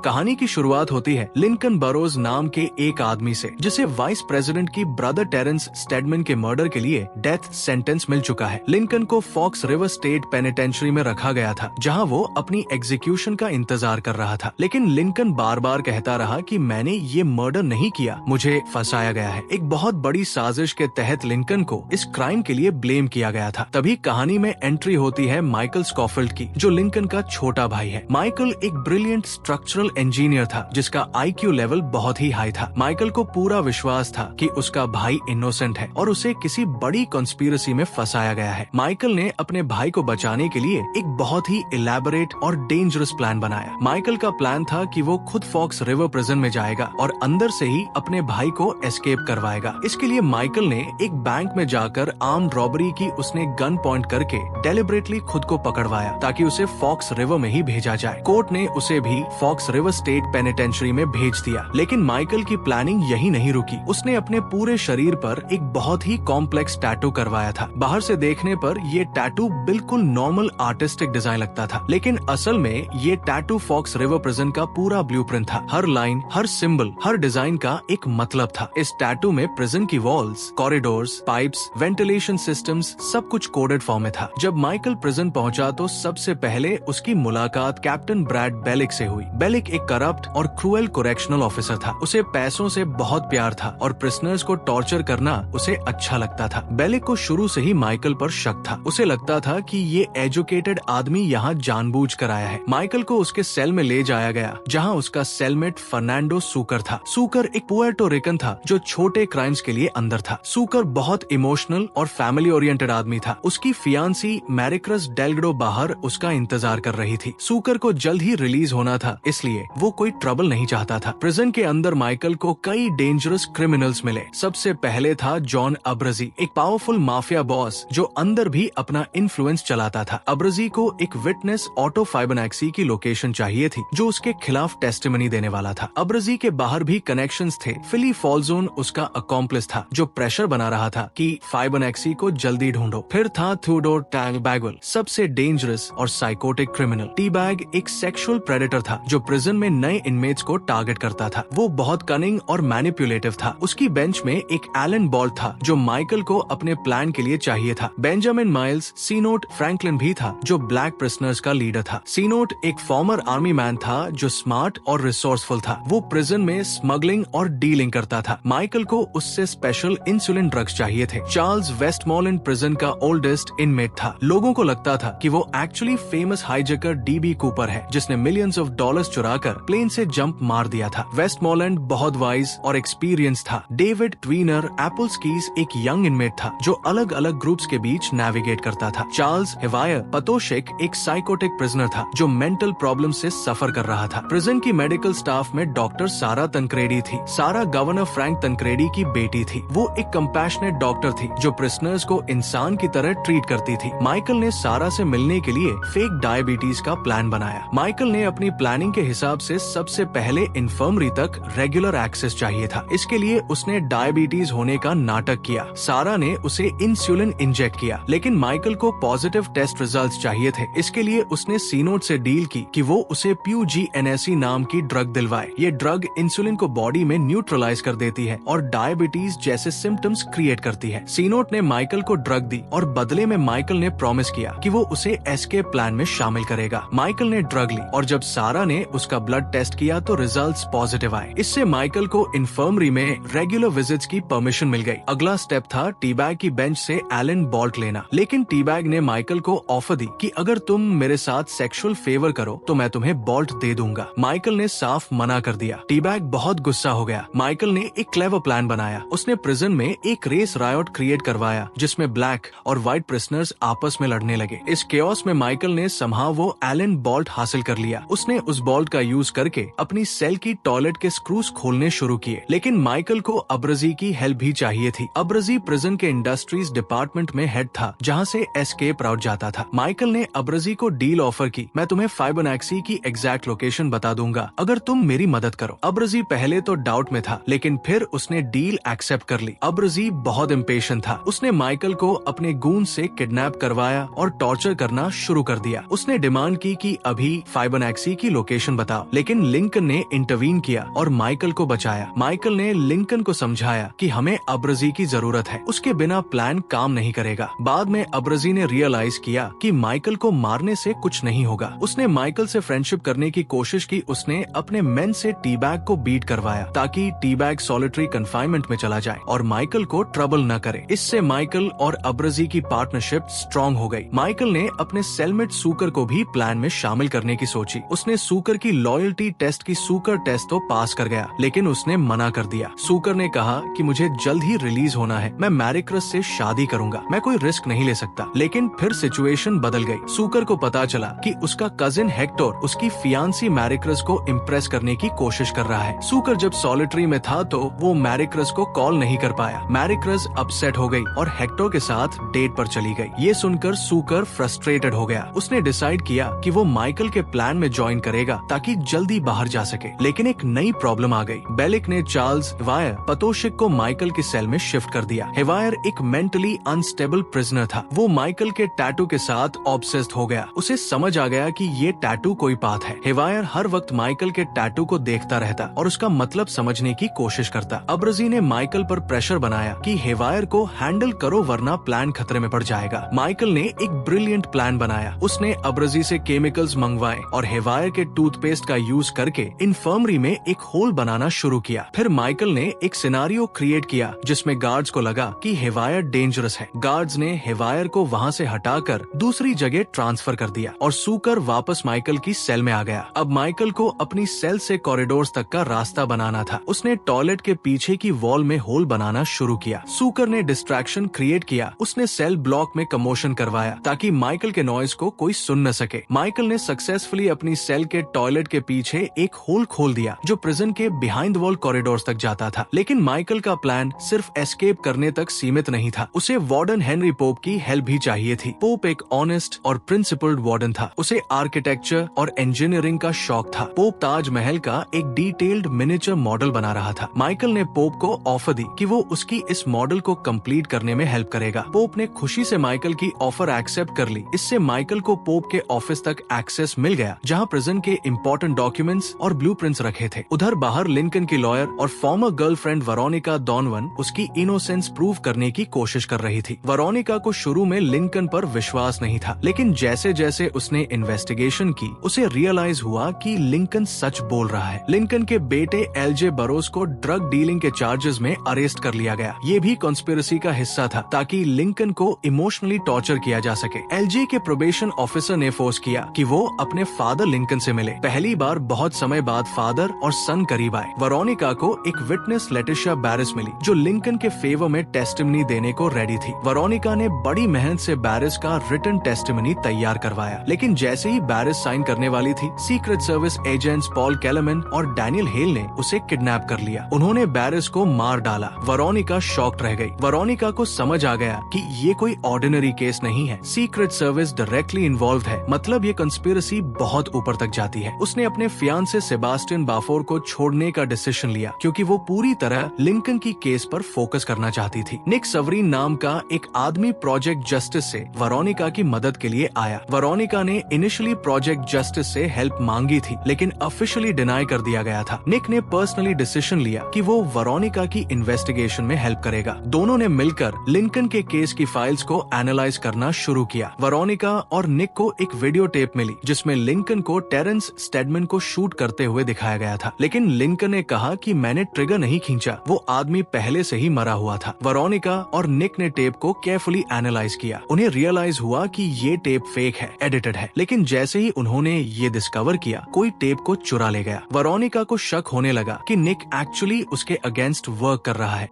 कहानी की शुरुआत होती है लिंकन बरोज नाम के एक आदमी से, जिसे वाइस प्रेसिडेंट की ब्रदर टेरेंस स्टेडमैन के मर्डर के लिए डेथ सेंटेंस मिल चुका है। लिंकन को फॉक्स रिवर स्टेट पेनिटेंशियरी में रखा गया था, जहां वो अपनी एग्जीक्यूशन का इंतजार कर रहा था। लेकिन लिंकन बार बार कहता रहा कि मैंने ये मर्डर नहीं किया, मुझे फंसाया गया है। एक बहुत बड़ी साजिश के तहत लिंकन को इस क्राइम के लिए ब्लेम किया गया था। तभी कहानी में एंट्री होती है माइकल स्कॉफिल्ड की, जो लिंकन का छोटा भाई है। माइकल एक ब्रिलियंट स्ट्रक्चरल इंजीनियर था, जिसका IQ लेवल बहुत ही हाई था। माइकल को पूरा विश्वास था कि उसका भाई इनोसेंट है और उसे किसी बड़ी कॉन्स्पिरेसी में फंसाया गया है। माइकल ने अपने भाई को बचाने के लिए एक बहुत ही इलेबोरेट और डेंजरस प्लान बनाया। माइकल का प्लान था कि वो खुद फॉक्स रिवर प्रिजन में जाएगा और अंदर से ही अपने भाई को एस्केप करवाएगा। इसके लिए माइकल ने एक बैंक में जाकर आर्म्ड रॉबरी की उसने गन पॉइंट करके डेलिबरेटली खुद को पकड़वाया, ताकि उसे फॉक्स रिवर में ही भेजा जाए। कोर्ट ने उसे भी फॉक्स रिवर स्टेट पेनिटेंशियरी में भेज दिया। लेकिन माइकल की प्लानिंग यही नहीं रुकी। उसने अपने पूरे शरीर पर एक बहुत ही कॉम्प्लेक्स टैटू करवाया था। बाहर से देखने पर ये टैटू बिल्कुल नॉर्मल आर्टिस्टिक डिजाइन लगता था, लेकिन असल में ये टैटू फॉक्स रिवर प्रिजन का पूरा ब्लूप्रिंट था। हर लाइन, हर सिंबल, हर डिजाइन का एक मतलब था। इस टैटू में प्रिजन की walls, corridors, pipes, ventilation systems सब कुछ कोडेड फॉर्म में था। जब माइकल प्रिजन पहुंचा तो सबसे पहले उसकी मुलाकात कैप्टन ब्रैड बेलिक से हुई। बेलिक एक करप्ट और क्रूएल कोरेक्शनल ऑफिसर था। उसे पैसों से बहुत प्यार था और प्रिजनर्स को टॉर्चर करना उसे अच्छा लगता था। बेलिक को शुरू से ही माइकल पर शक था। उसे लगता था कि ये एजुकेटेड आदमी यहाँ जानबूझ कर आया है। माइकल को उसके सेल में ले जाया गया, जहाँ उसका सेलमेट फर्नांडो सूकर था। सूकर एक पुएर्टो रिकन था जो छोटे क्राइम्स के लिए अंदर था। सूकर बहुत इमोशनल और फैमिली ओरिएंटेड आदमी था। उसकी फियांसी मैरिक्रस डेल्गडो बाहर उसका इंतजार कर रही थी। सूकर को जल्द ही रिलीज होना था, इसलिए वो कोई ट्रबल नहीं चाहता था। प्रिजन के अंदर माइकल को कई डेंजरस क्रिमिनल्स मिले। सबसे पहले था जॉन अब्रजी, एक पावरफुल माफिया बॉस जो अंदर भी अपना इन्फ्लुएंस चलाता था। अब्रजी को एक विटनेस ऑटो फाइबोनाक्सी की लोकेशन चाहिए थी, जो उसके खिलाफ टेस्टिमनी देने वाला था। अब्रजी के बाहर भी कनेक्शंस थे। फिली फॉल्जोन उसका अकॉम्प्लिस था, जो प्रेशर बना रहा था कि फाइबोनाक्सी को जल्दी ढूंढो। फिर था थियोडोर टैगबैगवेल, सबसे डेंजरस और साइकोटिक क्रिमिनल। टी-बैग एक सेक्सुअल प्रेडेटर था जो प्रिजन में नए इनमेट्स को टारगेट करता था। वो बहुत कनिंग और मैनिपुलेटिव था। उसकी बेंच में एक एलन बॉल्ट था जो माइकल को अपने प्लान के लिए चाहिए था। बेंजामिन माइल्स सीनोट फ्रैंकलिन भी था, जो ब्लैक प्रिजनर्स का लीडर था। सीनोट एक फॉर्मर आर्मी मैन था जो स्मार्ट और रिसोर्सफुल था। वो प्रिजन में स्मगलिंग और डीलिंग करता था। माइकल को उससे स्पेशल इंसुलिन ड्रग्स चाहिए थे। चार्ल्स वेस्टमॉलैंड प्रिजन का ओल्डेस्ट इनमेट था। लोगों को लगता था कि वो actually famous hijacker DB Cooper है, जिसने मिलियंस ऑफ डॉलर्स चुराकर प्लेन से जंप मार दिया था। वेस्टमॉलैंड बहुत वाइज और एक्सपीरियंस था। डेविड ट्वीनर एप्पल्सकीज एक यंग इनमेट था जो अलग अलग ग्रुप्स के बीच नेविगेट करता था। चार्ल्स हेवायर पतोशेक एक साइकोटिक प्रिजनर था जो मेंटल प्रॉब्लम से सफर कर रहा था। प्रिजन की मेडिकल स्टाफ में डॉक्टर सारा तनक्रेडी थी। सारा गवर्नर फ्रैंक तनक्रेडी की बेटी थी। वो एक कंपैशनेट डॉक्टर थी जो प्रिजनर्स को इंसान की तरह ट्रीट करती थी। माइकल ने सारा से मिलने के लिए फेक डायबिटीज का प्लान बनाया। माइकल ने अपनी प्लानिंग के हिसाब से सबसे पहले इन्फर्मरी तक रेगुलर एक्सेस चाहिए था। इसके लिए उसने डायबिटीज होने का नाटक किया। सारा ने उसे इंसुलिन इंजेक्ट किया, लेकिन माइकल को पॉजिटिव टेस्ट रिजल्ट्स चाहिए थे। इसके लिए उसने सीनोट से डील की कि वो उसे PUGNSE नाम की ड्रग दिलवाए। ये ड्रग इंसुलिन को बॉडी में न्यूट्रलाइज कर देती है और डायबिटीज जैसे सिम्टम्स क्रिएट करती है। सीनोट ने माइकल को ड्रग दी और बदले में माइकल ने प्रॉमिस किया कि वो उसे एस्केप प्लान में शामिल करेगा। माइकल ने ड्रग ली और जब सारा ने उसका ब्लड टेस्ट किया तो रिजल्ट्स पॉजिटिव आए। इससे माइकल को इन्फर्मरी में रेगुलर विजिट्स की परमिशन मिल गई। अगला स्टेप था टी-बैग की बेंच से एलन बॉल्ट लेना, लेकिन टी-बैग ने माइकल को ऑफर दी कि अगर तुम मेरे साथ सेक्सुअल फेवर करो तो मैं तुम्हें बॉल्ट दे दूंगा। माइकल ने साफ मना कर दिया। टी-बैग बहुत गुस्सा हो गया। माइकल ने एक क्लेवर प्लान बनाया। उसने प्रिजन में एक रेस रायोट क्रिएट करवाया जिसमें ब्लैक और व्हाइट प्रिजनर्स आपस में लड़ने लगे। इस केओस में माइकल ने समहाउ वो एलन बॉल्ट हासिल कर लिया। उसने उस बॉल्ट का यूज करके अपनी सेल की टॉयलेट के स्क्रूज खोलने शुरू किए, लेकिन माइकल को अब्रजी की हेल्प भी चाहिए थी। अब्रजी प्रिजन के इंडस्ट्रीज डिपार्टमेंट में हेड था, जहाँ से एस्केप राउट जाता था। माइकल ने अब्रजी को डील ऑफर की, मैं तुम्हें फाइबोनाक्सी की एग्जैक्ट लोकेशन बता दूंगा अगर तुम मेरी मदद करो। अब्रजी पहले तो डाउट में था, लेकिन फिर उसने डील एक्सेप्ट कर ली। अब्रजी बहुत इम्पेशेंट था। उसने माइकल को अपने गूंज से किडनैप करवाया और टॉर्चर करना शुरू कर दिया। उसने डिमांड की कि अभी फाइबोनाक्सी की लोकेशन बता बताओ। लेकिन लिंकन ने इंटरवीन किया और माइकल को बचाया। माइकल ने लिंकन को समझाया कि हमें अब्रजी की जरूरत है, उसके बिना प्लान काम नहीं करेगा। बाद में अब्रजी ने रियलाइज किया कि माइकल को मारने से कुछ नहीं होगा। उसने माइकल से फ्रेंडशिप करने की कोशिश की। उसने अपने मेन से टी-बैग को बीट करवाया ताकि टी-बैग सॉलिटरी कन्फाइनमेंट में चला जाए और माइकल को ट्रबल न करे। इससे माइकल और अब्रजी की पार्टनरशिप स्ट्रॉन्ग हो गई। माइकल ने अपने सेलमेट सूकर को भी प्लान में शामिल करने की सोची। उसने सूकर की लॉयल्टी टेस्ट की सूकर टेस्ट तो पास कर गया, लेकिन उसने मना कर दिया। सूकर ने कहा कि मुझे जल्द ही रिलीज होना है, मैं मैरिक्रस से शादी करूंगा, मैं कोई रिस्क नहीं ले सकता। लेकिन फिर सिचुएशन बदल गई। सूकर को पता चला कि उसका कजिन हेक्टर उसकी फियांसी मैरिक्रस को इम्प्रेस करने की कोशिश कर रहा है। सूकर जब सॉलिटरी में था तो वो मैरिक्रस को कॉल नहीं कर पाया। मैरिक्रस अपसेट हो गई और हेक्टर के साथ डेट पर चली गई। ये सुनकर सूकर फ्रस्ट्रेटेड हो गया। उसने डिसाइड किया कि वो माइकल के प्लान में ज्वाइन करेगा ताकि जल्दी बाहर जा सके। लेकिन एक नई प्रॉब्लम आ गई। बेलिक ने चार्ल्स हिवायर पतोशिक को माइकल के सेल में शिफ्ट कर दिया। हिवायर एक मेंटली अनस्टेबल प्रिजनर था। वो माइकल के टैटू के साथ ऑब्सेस्ड हो गया। उसे समझ आ गया कि ये टैटू कोई बात है। हिवायर हर वक्त माइकल के टैटू को देखता रहता और उसका मतलब समझने की कोशिश करता। अब्रजी ने माइकल पर प्रेशर बनाया कि हिवायर को हैंडल करो वरना प्लान खतरे में पड़ जाएगा। माइकल ने एक ब्रिलियंट प्लान बनाया। उसने अब्रजी से केमिकल्स मंगवाए और हिवायर के टूथपेस्ट का यूज करके इन्फर्मरी में एक होल बनाना शुरू किया। फिर माइकल ने एक सिनारियो क्रिएट किया जिसमें गार्ड्स को लगा कि हिवायर डेंजरस है। गार्ड्स ने हिवायर को वहाँ से हटाकर दूसरी जगह ट्रांसफर कर दिया और सूकर वापस माइकल की सेल में आ गया। अब माइकल को अपनी सेल से कॉरिडोर्स तक का रास्ता बनाना था। उसने टॉयलेट के पीछे की वॉल में होल बनाना शुरू किया। सूकर ने डिस्ट्रैक्शन क्रिएट किया। उसने सेल ब्लॉक में कमोशन करवाया ताकि माइकल के नॉइज को कोई सुन न सके। माइकल ने सक्सेसफुली अपनी सेल के टॉयलेट के पीछे एक होल खोल दिया जो प्रिजन के बिहाइंड वॉल कॉरिडोर्स तक जाता था। लेकिन माइकल का प्लान सिर्फ एस्केप करने तक सीमित नहीं था। उसे वार्डन हेनरी पोप की हेल्प भी चाहिए थी। पोप एक ऑनेस्ट और प्रिंसिपल्ड वार्डन था। उसे आर्किटेक्चर और इंजीनियरिंग का शौक था। पोप ताजमहल का एक डिटेल्ड मिनिएचर मॉडल बना रहा था। माइकल ने पोप को ऑफर दी कि वो उसकी इस मॉडल को कंप्लीट करने में हेल्प करेगा। पोप ने खुशी से माइकल की ऑफर एक्सेप्ट कर ली। इससे माइकल को पोप के ऑफिस तक एक्सेस मिल गया जहां प्रिजन के इंपॉर्टेंट डॉक्यूमेंट्स और ब्लूप्रिंट्स रखे थे। उधर बाहर लिंकन की लॉयर और फॉर्मर गर्लफ्रेंड वेरोनिका डॉनवन उसकी इनोसेंस प्रूव करने की कोशिश कर रही थी। वेरोनिका को शुरू में लिंकन पर विश्वास नहीं था, लेकिन जैसे जैसे उसने इन्वेस्टिगेशन की उसे रियलाइज हुआ कि लिंकन सच बोल रहा है। लिंकन के बेटे एलजे बरोस को ड्रग डीलिंग के चार्जेस में अरेस्ट कर लिया गया। ये भी कॉन्स्पिरेसी का हिस्सा था ताकि लिंकन को इमोशनली टॉर्चर किया जा सके। एलजे के प्रोबेशन ऑफिसर ने फोर्स किया कि वो अपने फादर लिंकन से मिले। पहली बार बहुत समय बाद फादर और सन करीब आए। वेरोनिका को एक विटनेस लेटिशिया बैरिस मिली जो लिंकन के फेवर में टेस्टिमनी देने को रेडी थी। वेरोनिका ने बड़ी मेहनत से बैरिस का रिटन टेस्टिमनी तैयार करवाया, लेकिन जैसे ही बैरिस साइन करने वाली थी, secret service agents Paul Kallmann और डैनियल हेल ने उसे किडनैप कर लिया। उन्होंने बैरिस को मार डाला। वेरोनिका शॉक्ड रह गई। वेरोनिका को समझ आ गया कि ये कोई ऑर्डिनरी केस नहीं है। सीक्रेट सर्विस डायरेक्टली इन्वॉल्व है, मतलब ये कंस्पिरेसी बहुत ऊपर तक जाती है। उसने अपने फियांसे सेबास्टियन बाफोर को छोड़ने का डिसीजन लिया क्योंकि वो पूरी तरह लिंकन की केस पर फोकस करना चाहती थी। निक सवरीन नाम का एक आदमी प्रोजेक्ट जस्टिस से वेरोनिका की मदद के लिए आया। वेरोनिका ने इनिशियली प्रोजेक्ट जस्टिस से हेल्प मांगी थी, लेकिन ऑफिशियली डिनाई कर दिया गया था। निक ने पर्सनली डिसीजन लिया कि वो वेरोनिका की इन्वेस्टिगेशन में हेल्प करेगा। दोनों ने मिलकर लिंकन के केस की फाइल्स को एनालाइज करना शुरू किया। वेरोनिका और निक को एक वीडियो टेप मिली जिसमें लिंकन को टेरेंस स्टेडमैन को शूट करते हुए दिखाया गया था, लेकिन लिंकन ने कहा कि मैंने ट्रिगर नहीं खींचा, वो आदमी पहले से ही मरा हुआ था। वेरोनिका और निक ने टेप को केयरफुली एनालाइज किया। उन्हें रियलाइज हुआ कि ये टेप फेक है, एडिटेड है, लेकिन जैसे ही उन्होंने ये डिस्कवर किया, कोई टेप को चुरा ले गया। वेरोनिका को शक होने लगा कि निक एक्चुअली उसके अगेंस्ट वर्क कर रहा है।